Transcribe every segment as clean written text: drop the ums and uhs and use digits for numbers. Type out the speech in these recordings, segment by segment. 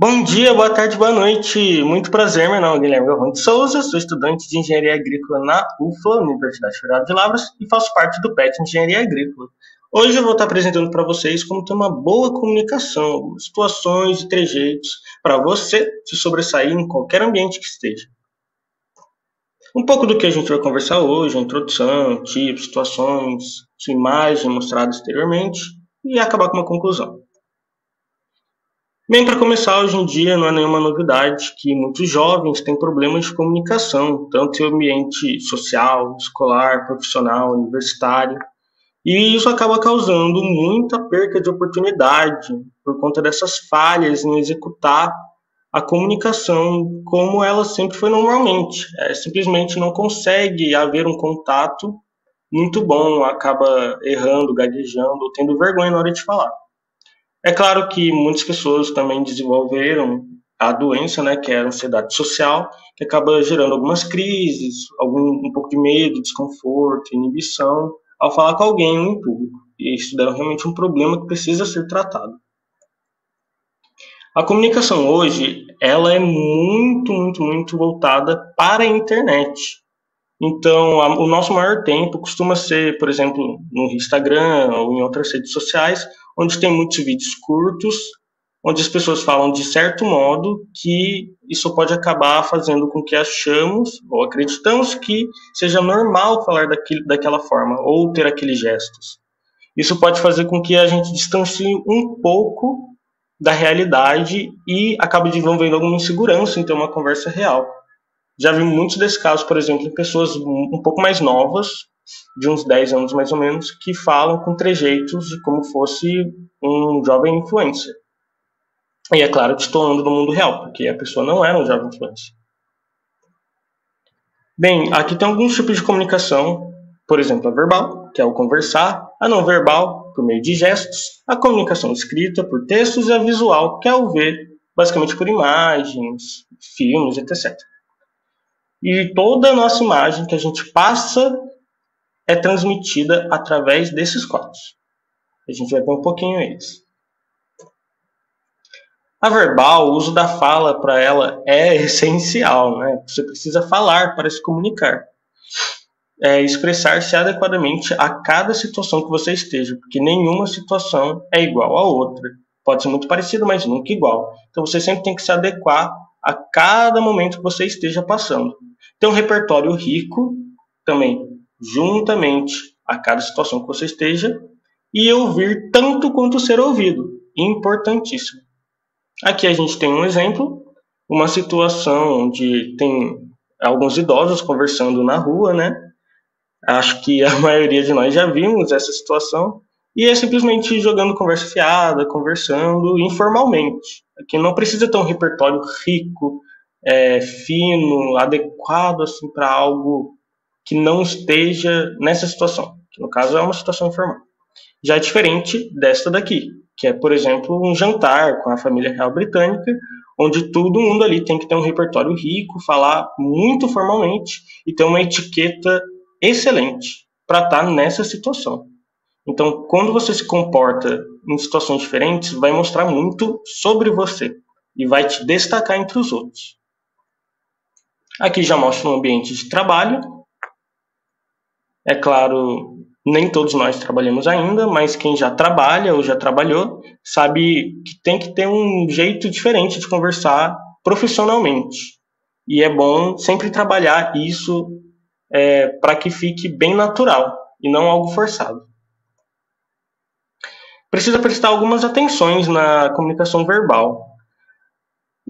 Bom dia, boa tarde, boa noite. Muito prazer, meu nome é Guilherme Galvão de Souza, sou estudante de Engenharia Agrícola na UFLA, Universidade Federal de Lavras, e faço parte do PET Engenharia Agrícola. Hoje eu vou estar apresentando para vocês como ter uma boa comunicação, algumas situações e trejeitos para você se sobressair em qualquer ambiente que esteja. Um pouco do que a gente vai conversar hoje, a introdução, tipos, situações, sua imagem mostrada exteriormente, e acabar com uma conclusão. Bem, para começar, hoje em dia não é nenhuma novidade que muitos jovens têm problemas de comunicação, tanto em ambiente social, escolar, profissional, universitário, e isso acaba causando muita perca de oportunidade por conta dessas falhas em executar a comunicação como ela sempre foi normalmente. Simplesmente não consegue haver um contato muito bom, acaba errando, gaguejando ou tendo vergonha na hora de falar. É claro que muitas pessoas também desenvolveram a doença, né, que é a ansiedade social, que acaba gerando algumas crises, um pouco de medo, desconforto, inibição ao falar com alguém em público. E isso é realmente um problema que precisa ser tratado. A comunicação hoje, ela é muito voltada para a internet. Então, o nosso maior tempo costuma ser, por exemplo, no Instagram ou em outras redes sociais, onde tem muitos vídeos curtos, onde as pessoas falam de certo modo que isso pode acabar fazendo com que achamos ou acreditamos que seja normal falar daquela forma ou ter aqueles gestos. Isso pode fazer com que a gente distancie um pouco da realidade e acabe desenvolvendo alguma insegurança em ter uma conversa real. Já vi muitos desses casos, por exemplo, em pessoas um pouco mais novas, de uns 10 anos mais ou menos, que falam com trejeitos de como fosse um jovem influencer. E é claro que estou falando do mundo real, porque a pessoa não era um jovem influencer. Bem, aqui tem alguns tipos de comunicação, por exemplo, a verbal, que é o conversar, a não verbal, por meio de gestos, a comunicação escrita, por textos, e a visual, que é o ver, basicamente por imagens, filmes, etc. E toda a nossa imagem que a gente passa é transmitida através desses quadros. A gente vai ver um pouquinho eles. A verbal, o uso da fala para ela é essencial, né? Você precisa falar para se comunicar. Expressar-se adequadamente a cada situação que você esteja, porque nenhuma situação é igual a outra. Pode ser muito parecido, mas nunca igual. Então você sempre tem que se adequar a cada momento que você esteja passando. Ter um repertório rico também, juntamente a cada situação que você esteja, e ouvir tanto quanto ser ouvido. Importantíssimo. Aqui a gente tem um exemplo, uma situação onde tem alguns idosos conversando na rua, né? Acho que a maioria de nós já vimos essa situação, e é simplesmente jogando conversa fiada, conversando informalmente. Aqui não precisa ter um repertório rico, fino, adequado assim, para algo que não esteja nessa situação, que no caso é uma situação informal. Já é diferente desta daqui, que é, por exemplo, um jantar com a família real britânica, onde todo mundo ali tem que ter um repertório rico, falar muito formalmente e ter uma etiqueta excelente para estar nessa situação. Então, quando você se comporta em situações diferentes, vai mostrar muito sobre você e vai te destacar entre os outros. Aqui já mostra um ambiente de trabalho. É claro, nem todos nós trabalhamos ainda, mas quem já trabalha ou já trabalhou sabe que tem que ter um jeito diferente de conversar profissionalmente. E é bom sempre trabalhar isso para que fique bem natural e não algo forçado. Precisa prestar algumas atenções na comunicação verbal.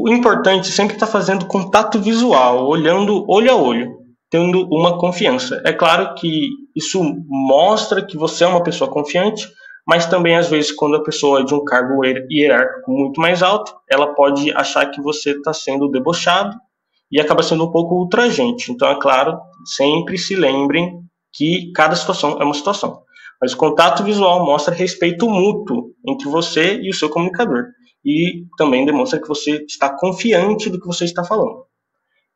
O importante é sempre estar fazendo contato visual, olhando olho a olho, tendo uma confiança. É claro que isso mostra que você é uma pessoa confiante, mas também às vezes quando a pessoa é de um cargo hierárquico muito mais alto, ela pode achar que você está sendo debochado e acaba sendo um pouco ultrajante. Então, é claro, sempre se lembrem que cada situação é uma situação. Mas o contato visual mostra respeito mútuo entre você e o seu comunicador. E também demonstra que você está confiante do que você está falando.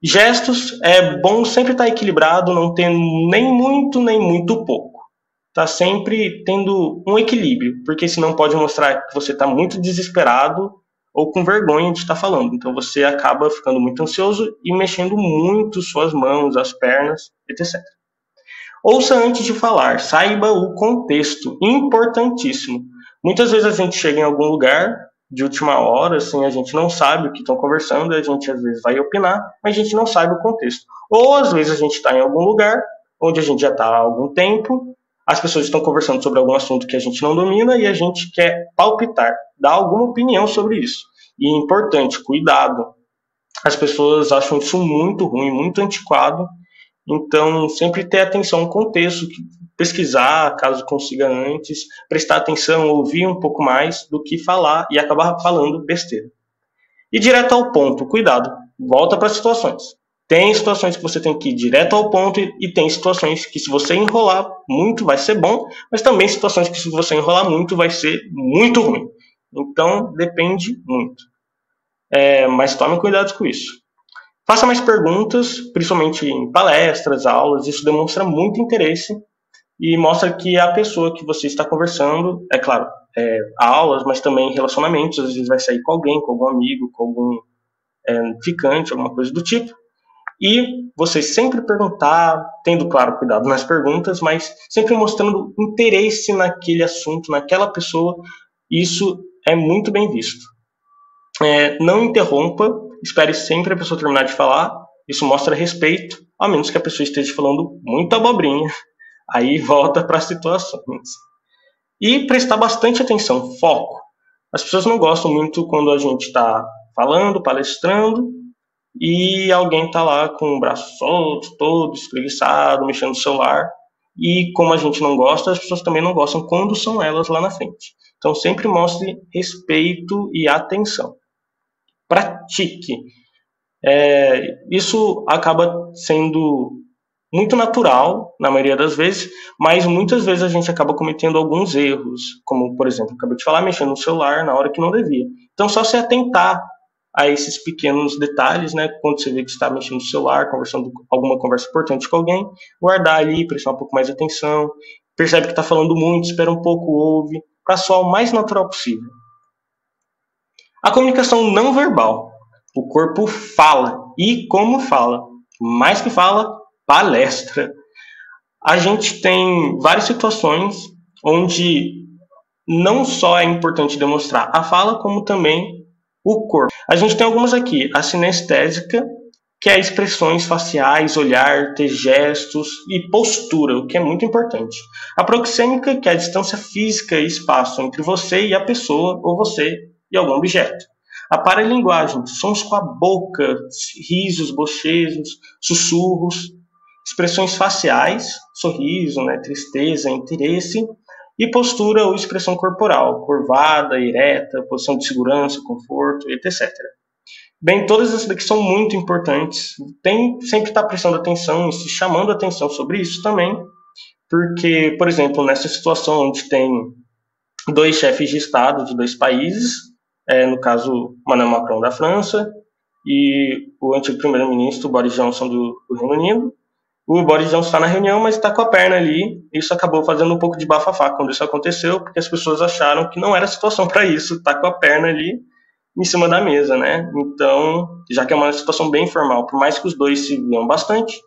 Gestos, é bom sempre estar equilibrado, não ter nem muito pouco. Está sempre tendo um equilíbrio, porque senão pode mostrar que você está muito desesperado ou com vergonha de estar falando. Então você acaba ficando muito ansioso e mexendo muito suas mãos, as pernas, etc. Ouça antes de falar, saiba o contexto, importantíssimo. Muitas vezes a gente chega em algum lugar de última hora, assim, a gente não sabe o que estão conversando, a gente às vezes vai opinar, mas a gente não sabe o contexto. Ou às vezes a gente está em algum lugar onde a gente já está há algum tempo, as pessoas estão conversando sobre algum assunto que a gente não domina e a gente quer palpitar, dar alguma opinião sobre isso. E é importante, cuidado. As pessoas acham isso muito ruim, muito antiquado, então sempre ter atenção ao contexto, pesquisar caso consiga antes, prestar atenção, ouvir um pouco mais do que falar e acabar falando besteira. E direto ao ponto, cuidado, volta para as situações. Tem situações que você tem que ir direto ao ponto e tem situações que se você enrolar muito vai ser bom, mas também situações que se você enrolar muito vai ser muito ruim. Então depende muito. Mas tome cuidado com isso. Faça mais perguntas, principalmente em palestras, aulas, isso demonstra muito interesse e mostra que a pessoa que você está conversando, é claro, aulas, mas também relacionamentos, às vezes vai sair com alguém, com algum amigo, com algum ficante, alguma coisa do tipo. E você sempre perguntar, tendo, claro, cuidado nas perguntas, mas sempre mostrando interesse naquele assunto, naquela pessoa, isso é muito bem visto. Não interrompa, espere sempre a pessoa terminar de falar, isso mostra respeito, a menos que a pessoa esteja falando muita abobrinha, aí volta para as situações. E prestar bastante atenção, foco. As pessoas não gostam muito quando a gente está falando, palestrando, e alguém está lá com o braço solto, todo espreguiçado, mexendo no celular. E como a gente não gosta, as pessoas também não gostam quando são elas lá na frente. Então sempre mostre respeito e atenção. Pratique. Isso acaba sendo muito natural, na maioria das vezes, mas muitas vezes a gente acaba cometendo alguns erros, como, por exemplo, acabei de falar, mexendo no celular na hora que não devia. Então, só se atentar a esses pequenos detalhes, né? Quando você vê que está mexendo no celular, conversando alguma conversa importante com alguém, guardar ali, prestar um pouco mais de atenção, percebe que está falando muito, espera um pouco, ouve, para soar o mais natural possível. A comunicação não verbal. O corpo fala. E como fala? Mais que fala, palestra. A gente tem várias situações onde não só é importante demonstrar a fala, como também o corpo. A gente tem algumas aqui. A sinestésica, que é expressões faciais, olhar, ter gestos e postura, o que é muito importante. A proxêmica, que é a distância física e espaço entre você e a pessoa, ou você e algum objeto. A paralinguagem, sons com a boca, risos, bocejos, sussurros, expressões faciais, sorriso, né, tristeza, interesse, e postura ou expressão corporal, curvada, ereta, posição de segurança, conforto, etc. Bem, todas essas daqui são muito importantes. Tem sempre estar prestando atenção e se chamando atenção sobre isso também, porque, por exemplo, nessa situação onde tem dois chefes de Estado de dois países, no caso, Emmanuel Macron da França e o antigo primeiro-ministro Boris Johnson do Reino Unido. O Boris Johnson está na reunião, mas está com a perna ali. Isso acabou fazendo um pouco de bafafá quando isso aconteceu, porque as pessoas acharam que não era situação para isso, estar com a perna ali em cima da mesa, né? Então, já que é uma situação bem formal, por mais que os dois se viam bastante,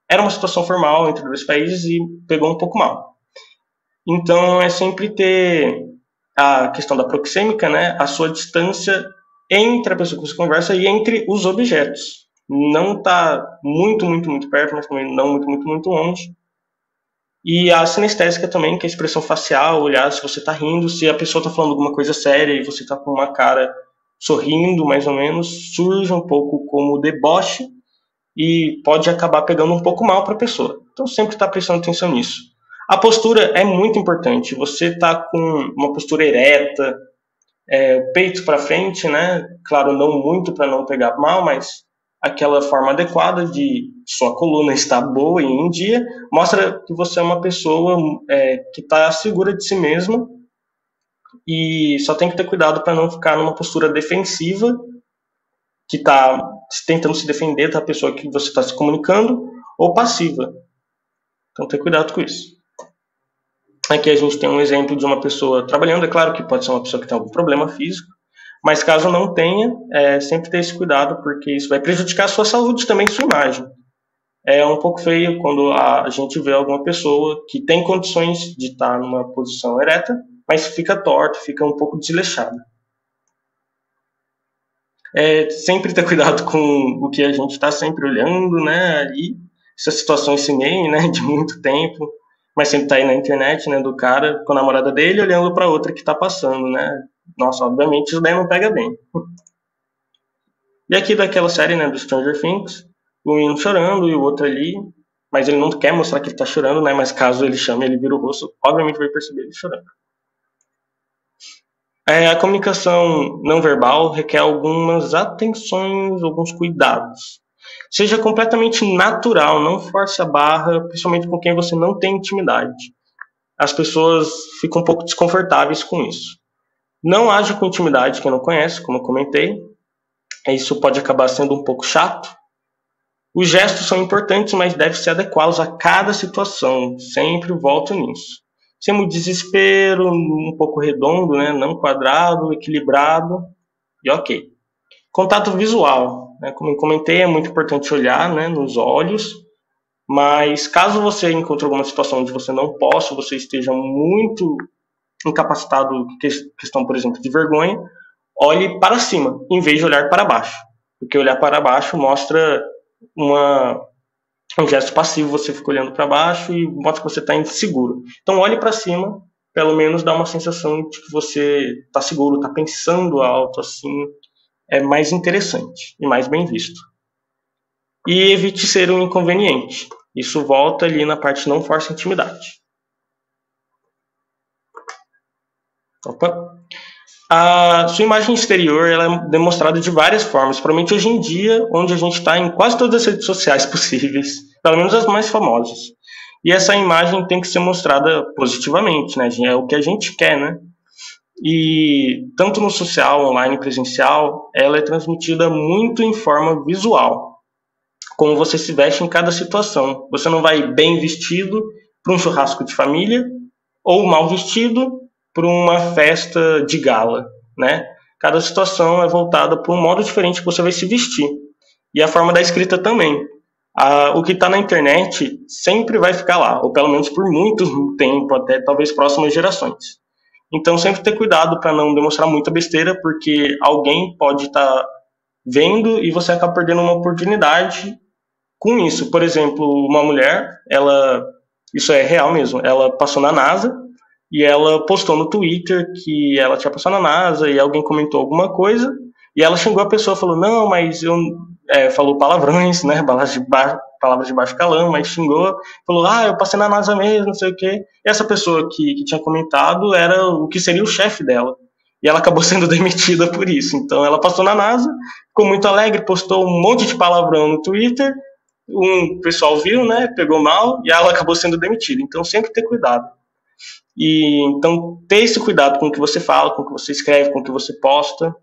era uma situação formal entre dois países e pegou um pouco mal. Então, é sempre ter a questão da proxêmica, né? A sua distância entre a pessoa que você conversa e entre os objetos. Não está muito, muito, muito perto, mas também não muito, muito, muito longe. E a sinestésica também, que é a expressão facial, olhar se você está rindo, se a pessoa está falando alguma coisa séria e você está com uma cara sorrindo, mais ou menos, surge um pouco como deboche e pode acabar pegando um pouco mal para a pessoa. Então sempre está prestando atenção nisso. A postura é muito importante. Você está com uma postura ereta, peito para frente, né? Claro, não muito para não pegar mal, mas aquela forma adequada de sua coluna estar boa e em dia, mostra que você é uma pessoa que está segura de si mesma e só tem que ter cuidado para não ficar numa postura defensiva, que está tentando se defender da pessoa que você está se comunicando, ou passiva. Então, ter cuidado com isso. Aqui a gente tem um exemplo de uma pessoa trabalhando. É claro que pode ser uma pessoa que tem algum problema físico, Mas caso não tenha, sempre ter esse cuidado, porque isso vai prejudicar a sua saúde também, sua imagem. É um pouco feio quando a gente vê alguma pessoa que tem condições de estar numa posição ereta, mas fica torto, fica um pouco desleixada. Sempre ter cuidado com o que a gente está sempre olhando, né? Ali, essas situações se meio, né? De muito tempo, mas sempre tá aí na internet, né? Do cara com a namorada dele olhando para outra que tá passando, né? Nossa, obviamente isso daí não pega bem. E aqui daquela série, né? Do Stranger Things, o menino chorando e o outro ali, mas ele não quer mostrar que ele tá chorando, né? Mas caso ele chame, ele vira o rosto, obviamente vai perceber ele chorando. A comunicação não verbal requer algumas atenções, alguns cuidados. Seja completamente natural, não force a barra, principalmente com quem você não tem intimidade. As pessoas ficam um pouco desconfortáveis com isso. Não haja com intimidade quem não conhece, como eu comentei. Isso pode acabar sendo um pouco chato. Os gestos são importantes, mas devem ser adequados a cada situação. Sempre volto nisso. Sem desespero, um pouco redondo, né? Não quadrado, equilibrado e ok. Contato visual, né? Como eu comentei, é muito importante olhar, né, nos olhos, mas caso você encontre alguma situação onde você não possa, você esteja muito incapacitado, questão, por exemplo, de vergonha, olhe para cima, em vez de olhar para baixo. Porque olhar para baixo mostra um gesto passivo, você fica olhando para baixo e mostra que você está inseguro. Então olhe para cima, pelo menos dá uma sensação de que você está seguro, está pensando alto, assim, é mais interessante e mais bem visto. E evite ser um inconveniente. Isso volta ali na parte não força intimidade. Opa. A sua imagem exterior ela é demonstrada de várias formas, principalmente hoje em dia, onde a gente está em quase todas as redes sociais possíveis, pelo menos as mais famosas. E essa imagem tem que ser mostrada positivamente, né? É o que a gente quer, né? E tanto no social, online, presencial, ela é transmitida muito em forma visual, como você se veste em cada situação. Você não vai bem vestido para um churrasco de família ou mal vestido para uma festa de gala, né? Cada situação é voltada para um modo diferente que você vai se vestir. E a forma da escrita também. O que está na internet sempre vai ficar lá, ou pelo menos por muito tempo, até talvez próximas gerações. Então sempre ter cuidado para não demonstrar muita besteira, porque alguém pode estar vendo e você acaba perdendo uma oportunidade com isso. Por exemplo, uma mulher, isso é real mesmo, ela passou na NASA e ela postou no Twitter que ela tinha passado na NASA e alguém comentou alguma coisa e ela xingou a pessoa, falou, não, mas eu... falou palavrões, né, palavras de baixo calão, mas xingou, falou, eu passei na NASA mesmo, não sei o quê. E essa pessoa que tinha comentado era o que seria o chefe dela. E ela acabou sendo demitida por isso. Então ela passou na NASA, ficou muito alegre, postou um monte de palavrão no Twitter, um pessoal viu, né, pegou mal e ela acabou sendo demitida. Então sempre ter cuidado. E então ter esse cuidado com o que você fala, com o que você escreve, com o que você posta.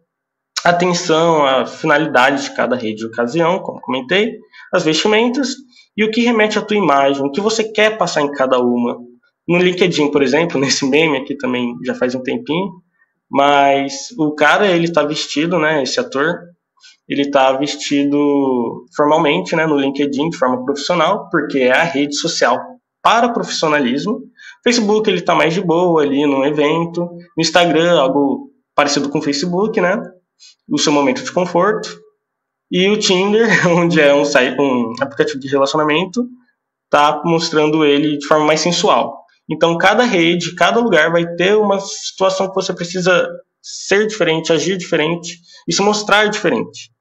Atenção à finalidade de cada rede e ocasião, como comentei, as vestimentas e o que remete à tua imagem, o que você quer passar em cada uma. No LinkedIn, por exemplo, nesse meme aqui também já faz um tempinho, mas o cara, ele está vestido, né, esse ator, ele está vestido formalmente, né, no LinkedIn de forma profissional, porque é a rede social para profissionalismo. Facebook, ele está mais de boa ali no evento. No Instagram, algo parecido com o Facebook, né, o seu momento de conforto. E o Tinder, onde é um aplicativo de relacionamento, está mostrando ele de forma mais sensual. Então, cada rede, cada lugar vai ter uma situação que você precisa ser diferente, agir diferente e se mostrar diferente.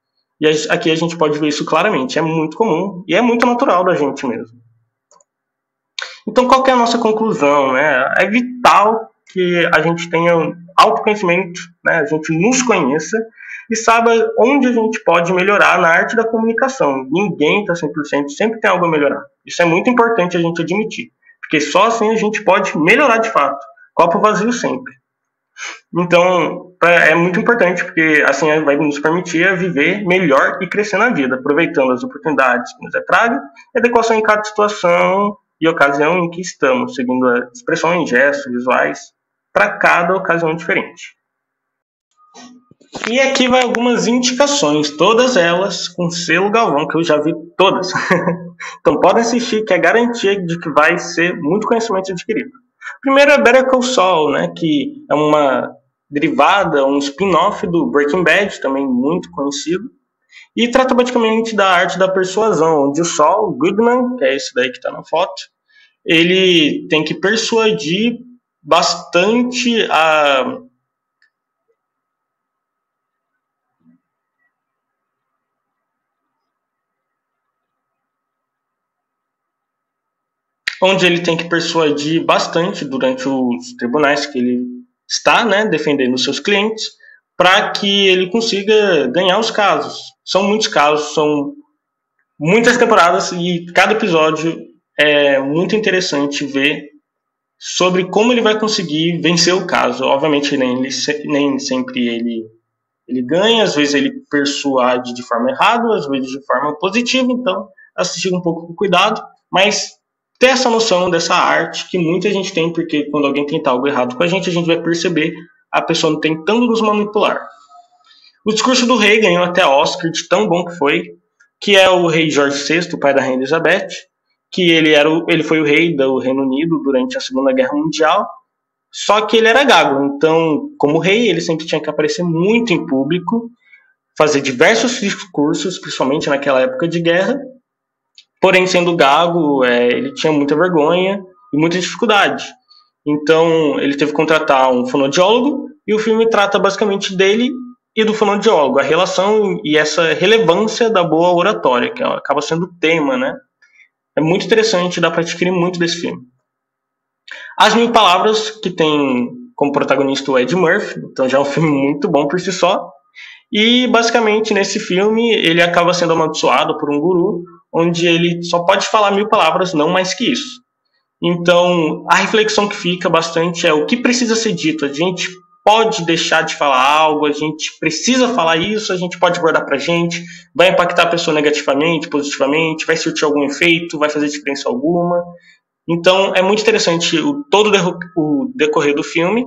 E aqui a gente pode ver isso claramente. É muito comum e é muito natural da gente mesmo. Então, qual que é a nossa conclusão, né? É vital que a gente tenha autoconhecimento, né? A gente nos conheça e saiba onde a gente pode melhorar na arte da comunicação. Ninguém está 100%, sempre tem algo a melhorar. Isso é muito importante a gente admitir, porque só assim a gente pode melhorar de fato. Copo vazio sempre. Então, é muito importante, porque assim vai nos permitir viver melhor e crescer na vida, aproveitando as oportunidades que nos atragam e adequação em cada situação e ocasião em que estamos, seguindo as expressões, gestos, visuais, para cada ocasião diferente. E aqui vai algumas indicações, todas elas com selo Galvão, que eu já vi todas. Então podem assistir, que é garantia de que vai ser muito conhecimento adquirido. Primeiro é Better Call Saul, né, que é uma derivada, um spin-off do Breaking Bad, também muito conhecido, e trata basicamente da arte da persuasão, onde o Saul Goodman, que é esse daí que está na foto, ele tem que persuadir bastante a onde ele tem que persuadir bastante durante os tribunais que ele está, né, defendendo seus clientes, para que ele consiga ganhar os casos. São muitos casos, são muitas temporadas e cada episódio é muito interessante ver sobre como ele vai conseguir vencer o caso. Obviamente nem sempre ele ganha, às vezes ele persuade de forma errada, às vezes de forma positiva, então assistir um pouco com cuidado, mas ter essa noção dessa arte que muita gente tem, porque quando alguém tenta algo errado com a gente vai perceber a pessoa não tentando nos manipular. O discurso do rei ganhou até Oscar de tão bom que foi, que é o rei Jorge VI, o pai da rainha Elizabeth, que ele foi o rei do Reino Unido durante a Segunda Guerra Mundial, só que ele era gago, então, como rei, ele sempre tinha que aparecer muito em público, fazer diversos discursos, principalmente naquela época de guerra, porém, sendo gago, ele tinha muita vergonha e muita dificuldade. Então, ele teve que contratar um fonoaudiólogo, e o filme trata basicamente dele e do fonoaudiólogo, a relação e essa relevância da boa oratória, que acaba sendo o tema, né? É muito interessante, dá para adquirir muito desse filme. As Mil Palavras, que tem como protagonista o Ed Murphy, então já é um filme muito bom por si só. E basicamente nesse filme ele acaba sendo amaldiçoado por um guru, onde ele só pode falar 1000 palavras, não mais que isso. Então a reflexão que fica bastante é o que precisa ser dito. A gente pode deixar de falar algo, a gente precisa falar isso, a gente pode guardar pra gente, vai impactar a pessoa negativamente, positivamente, vai surtir algum efeito, vai fazer diferença alguma. Então é muito interessante todo o decorrer do filme,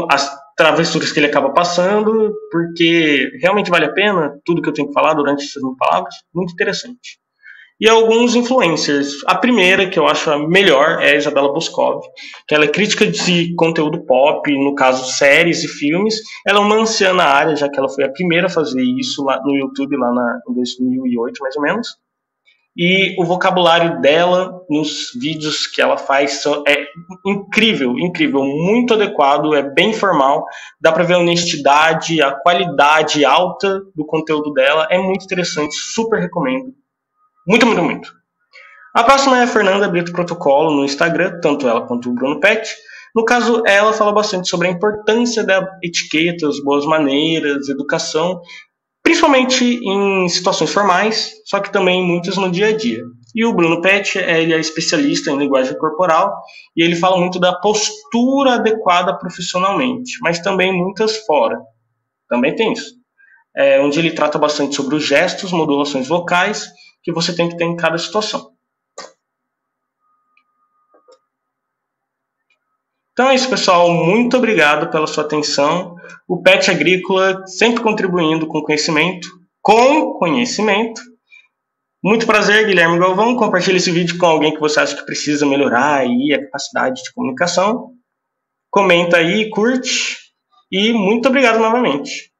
as travessuras que ele acaba passando, porque realmente vale a pena tudo que eu tenho que falar durante essas 1000 palavras, muito interessante. E alguns influencers. A primeira, que eu acho a melhor, é a Isabela Boscov, que ela é crítica de conteúdo pop, no caso séries e filmes. Ela é uma anciã na área, já que ela foi a primeira a fazer isso lá no YouTube, em 2008 mais ou menos. E o vocabulário dela nos vídeos que ela faz é incrível, incrível, muito adequado, é bem formal, dá para ver a honestidade, a qualidade alta do conteúdo dela, é muito interessante, super recomendo. Muito, muito, muito. A próxima é a Fernanda Brito Protocolo no Instagram, tanto ela quanto o Bruno Pet. No caso, ela fala bastante sobre a importância da etiqueta, as boas maneiras, educação, principalmente em situações formais, só que também muitas no dia a dia. E o Bruno Pet, ele é especialista em linguagem corporal e ele fala muito da postura adequada profissionalmente, mas também muitas fora. Também tem isso. Onde ele trata bastante sobre os gestos, modulações vocais que você tem que ter em cada situação. Então é isso, pessoal. Muito obrigado pela sua atenção. O Pet Agrícola sempre contribuindo com conhecimento. Muito prazer, Guilherme Galvão. Compartilhe esse vídeo com alguém que você acha que precisa melhorar aí a capacidade de comunicação. Comenta aí, curte. E muito obrigado novamente.